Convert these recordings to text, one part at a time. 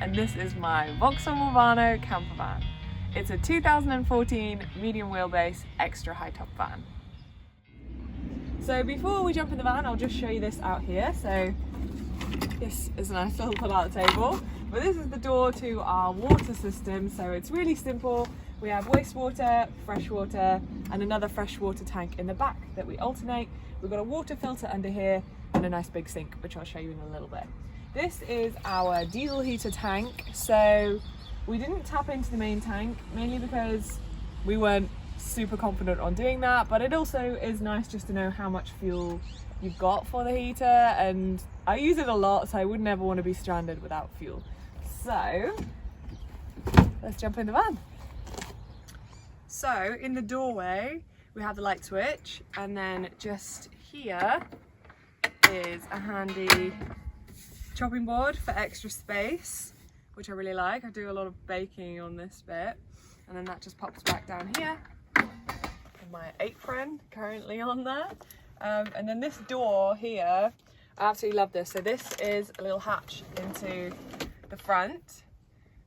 and this is my Vauxhall Movano camper van. It's a 2014 medium wheelbase extra high top van. So before we jump in the van, I'll just show you this out here. So this is a nice little pull-out table, but this is the door to our water system. So it's really simple. We have wastewater, freshwater, and another freshwater tank in the back that we alternate. We've got a water filter under here and a nice big sink, which I'll show you in a little bit. This is our diesel heater tank. So we didn't tap into the main tank, mainly because we weren't super confident on doing that, but it also is nice just to know how much fuel you've got for the heater, and I use it a lot, so I would never want to be stranded without fuel. So let's jump in the van. So in the doorway we have the light switch, and then just here is a handy chopping board for extra space, which I really like. I do a lot of baking on this bit, and then that just pops back down here. And my apron currently on there. And then this door here, I absolutely love this. So this is a little hatch into the front.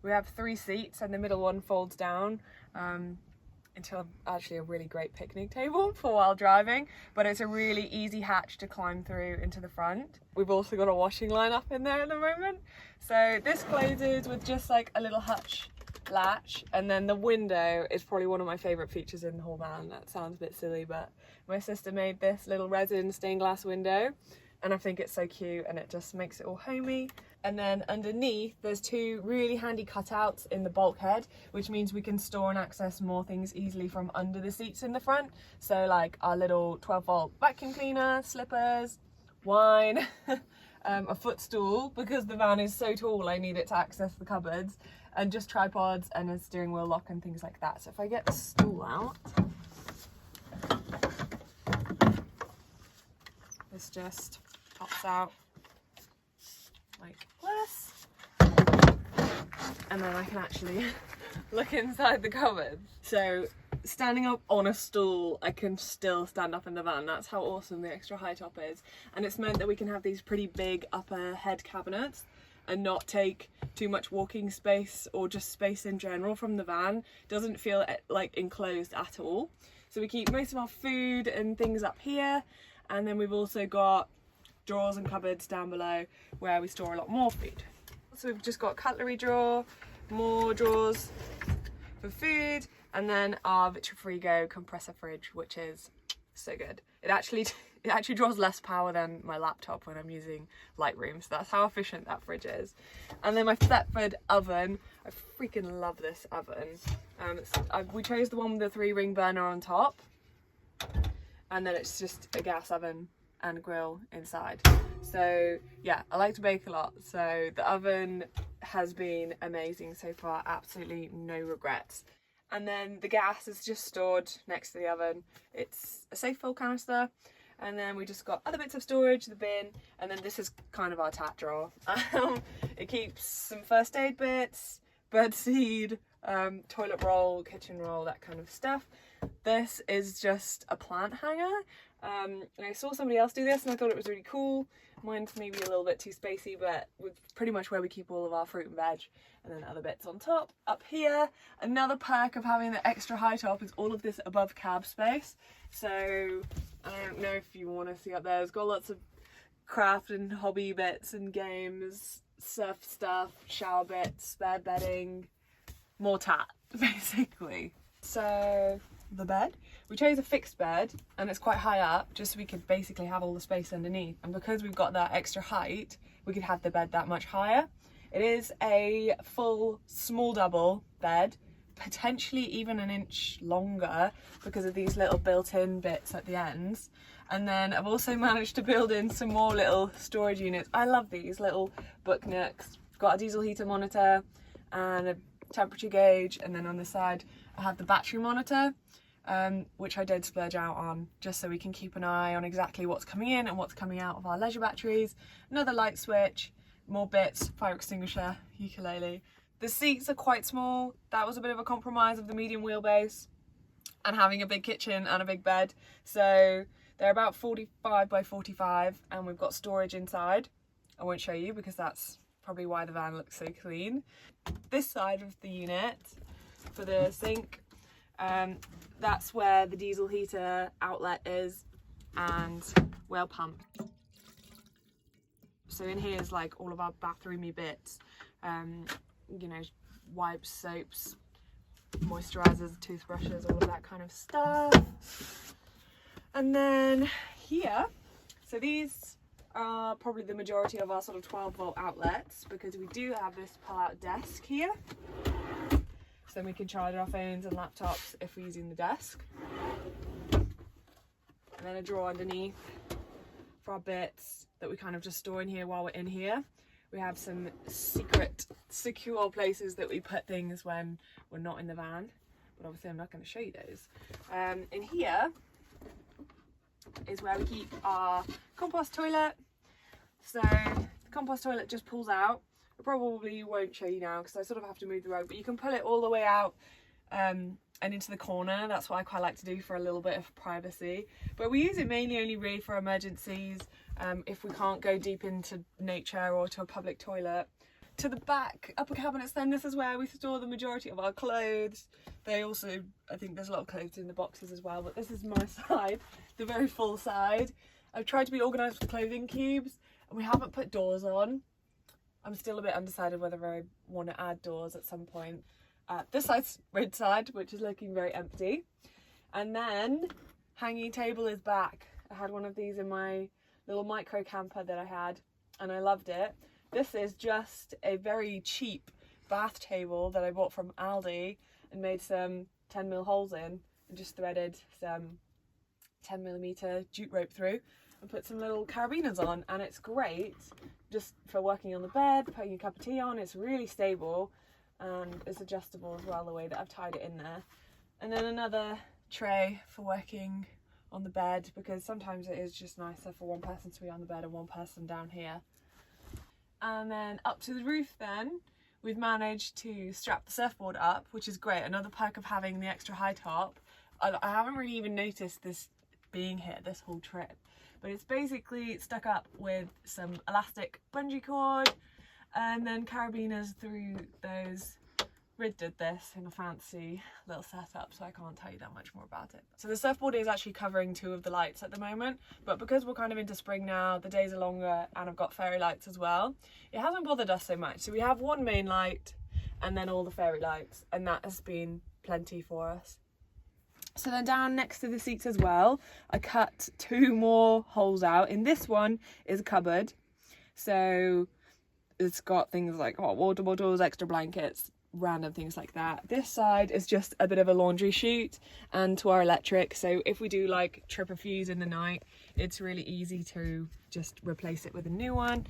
We have 3 seats, and the middle one folds down into actually a really great picnic table for while driving, but it's a really easy hatch to climb through into the front. We've also got a washing line up in there at the moment. So this closes with just like a little hutch latch, and then the window is probably one of my favorite features in the whole van. That sounds a bit silly, but my sister made this little resin stained glass window, and I think it's so cute, and it just makes it all homey. And then underneath there's 2 really handy cutouts in the bulkhead, which means we can store and access more things easily from under the seats in the front. So like our little 12-volt vacuum cleaner, slippers, wine, a footstool, because the van is so tall I need it to access the cupboards, and just tripods and a steering wheel lock and things like that. So if I get the stool out, this just pops out like this, and then I can actually look inside the cupboard. So standing up on a stool, I can still stand up in the van. That's how awesome the extra high top is, and it's meant that we can have these pretty big upper head cabinets and not take too much walking space or just space in general from the van. Doesn't feel like enclosed at all. So we keep most of our food and things up here, and then we've also got drawers and cupboards down below where we store a lot more food. So we've just got cutlery drawer, more drawers for food, and then our Vitrifrigo compressor fridge, which is so good. It actually draws less power than my laptop when I'm using Lightroom, so that's how efficient that fridge is. And then my Thetford oven. I freaking love this oven. We chose the one with the 3-ring burner on top, and then it's just a gas oven and grill inside. So yeah, I like to bake a lot, so the oven has been amazing so far, absolutely no regrets. And then the gas is just stored next to the oven. It's a safe full canister, and then we just got other bits of storage, the bin, and then this is kind of our tat drawer. It keeps some first aid bits, birdseed, toilet roll, kitchen roll, that kind of stuff. This is just a plant hanger. And I saw somebody else do this and I thought it was really cool. Mine's maybe a little bit too spacey, but with pretty much where we keep all of our fruit and veg, and then other bits on top. Up here, another perk of having the extra high top is all of this above cab space. So I don't know if you want to see up there, it's got lots of craft and hobby bits and games, surf stuff, shower bits, spare bedding, more tat basically. So the bed, we chose a fixed bed, and it's quite high up just so we could basically have all the space underneath, and because we've got that extra height we could have the bed that much higher. It is a full small double bed, potentially even an inch longer because of these little built-in bits at the ends. And then I've also managed to build in some more little storage units. I love these little book nooks. I've got a diesel heater monitor and a temperature gauge, and then on the side I have the battery monitor, which I did splurge out on just so we can keep an eye on exactly what's coming in and what's coming out of our leisure batteries. Another light switch, more bits, fire extinguisher, ukulele. The seats are quite small. That was a bit of a compromise of the medium wheelbase and having a big kitchen and a big bed. So they're about 45 by 45, and we've got storage inside. I won't show you because that's probably why the van looks so clean. This side of the unit for the sink, that's where the diesel heater outlet is and whale pump. So in here is like all of our bathroomy bits, you know, wipes, soaps, moisturizers, toothbrushes, all of that kind of stuff. And then here, so these are probably the majority of our sort of 12-volt outlets, because we do have this pull-out desk here. So then we can charge our phones and laptops if we're using the desk. And then a drawer underneath for our bits that we kind of just store in here while we're in here. We have some secret, secure places that we put things when we're not in the van, but obviously I'm not going to show you those. In here is where we keep our compost toilet. So the compost toilet just pulls out. I probably won't show you now because I sort of have to move the rug, but you can pull it all the way out and into the corner. That's what I quite like to do for a little bit of privacy. But we use it mainly only really for emergencies, if we can't go deep into nature or to a public toilet. To the back upper cabinets then, this is where we store the majority of our clothes. They also, I think there's a lot of clothes in the boxes as well, but this is my side, the very full side. I've tried to be organised with clothing cubes, and we haven't put doors on. I'm still a bit undecided whether I want to add doors at some point. This side's red side, which is looking very empty. And then hanging table is back. I had one of these in my little micro camper that I had, and I loved it. This is just a very cheap bath table that I bought from Aldi and made some 10mm holes in and just threaded some 10mm jute rope through and put some little carabiners on, and it's great just for working on the bed, putting a cup of tea on. It's really stable and it's adjustable as well, the way that I've tied it in there. And then another tray for working on the bed, because sometimes it is just nicer for one person to be on the bed and one person down here. And then up to the roof then, we've managed to strap the surfboard up, which is great. Another perk of having the extra high top. I haven't really even noticed this being here this whole trip, but it's basically stuck up with some elastic bungee cord and then carabiners through those. Rid did this in a fancy little setup, so I can't tell you that much more about it. So the surfboard is actually covering 2 of the lights at the moment, but because we're kind of into spring now, the days are longer and I've got fairy lights as well, it hasn't bothered us so much. So we have one main light and then all the fairy lights, and that has been plenty for us. So then down next to the seats as well, I cut 2 more holes out. In this one is a cupboard, so it's got things like hot water bottles, extra blankets, random things like that. This side is just a bit of a laundry chute and to our electric, so if we do like trip a fuse in the night, it's really easy to just replace it with a new one.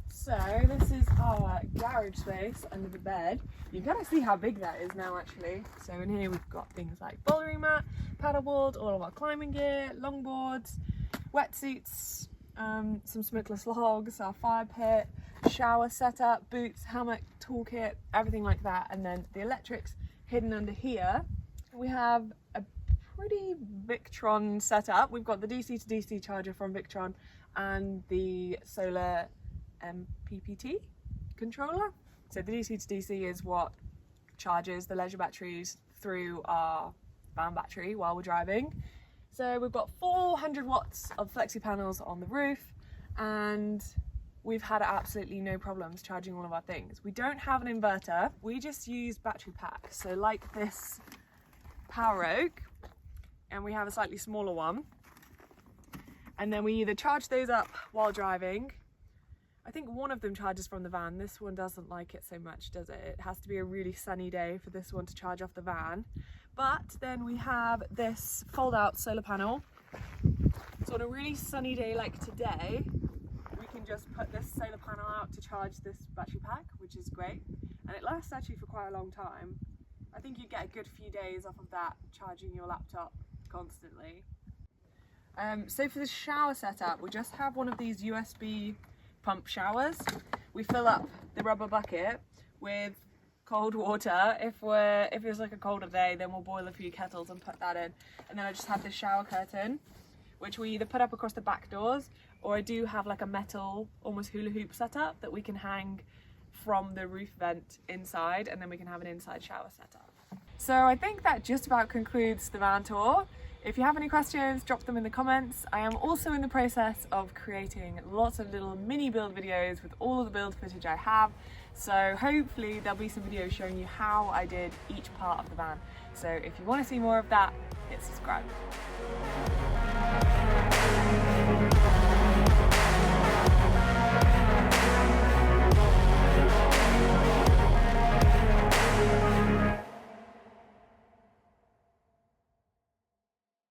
So this is our garage space under the bed. You can kind of see how big that is now actually. So in here we've got things like bouldering mat, paddleboard, all of our climbing gear, longboards, wetsuits, some smokeless logs, our fire pit, shower setup, boots, hammock, toolkit, everything like that. And then the electrics hidden under here. We have a pretty Victron setup. We've got the DC to DC charger from Victron and the solar MPPT controller. So the DC to DC is what charges the leisure batteries through our van battery while we're driving. So we've got 400 watts of flexi panels on the roof, and we've had absolutely no problems charging all of our things. We don't have an inverter, we just use battery packs. So like this Power Oak, and we have a slightly smaller one. And then we either charge those up while driving. I think one of them charges from the van. This one doesn't like it so much, does it? It has to be a really sunny day for this one to charge off the van. But then we have this fold-out solar panel. So on a really sunny day like today, we can just put this solar panel out to charge this battery pack, which is great. And it lasts actually for quite a long time. I think you get a good few days off of that, charging your laptop constantly. So for the shower setup, we just have one of these USB pump showers. We fill up the rubber bucket with cold water. If it's like a colder day, then we'll boil a few kettles and put that in. And then I just have this shower curtain, which we either put up across the back doors, or I do have like a metal, almost hula hoop setup that we can hang from the roof vent inside, and then we can have an inside shower setup. So I think that just about concludes the van tour. If you have any questions, drop them in the comments. I am also in the process of creating lots of little mini build videos with all of the build footage I have. So hopefully there'll be some videos showing you how I did each part of the van. So if you want to see more of that, hit subscribe.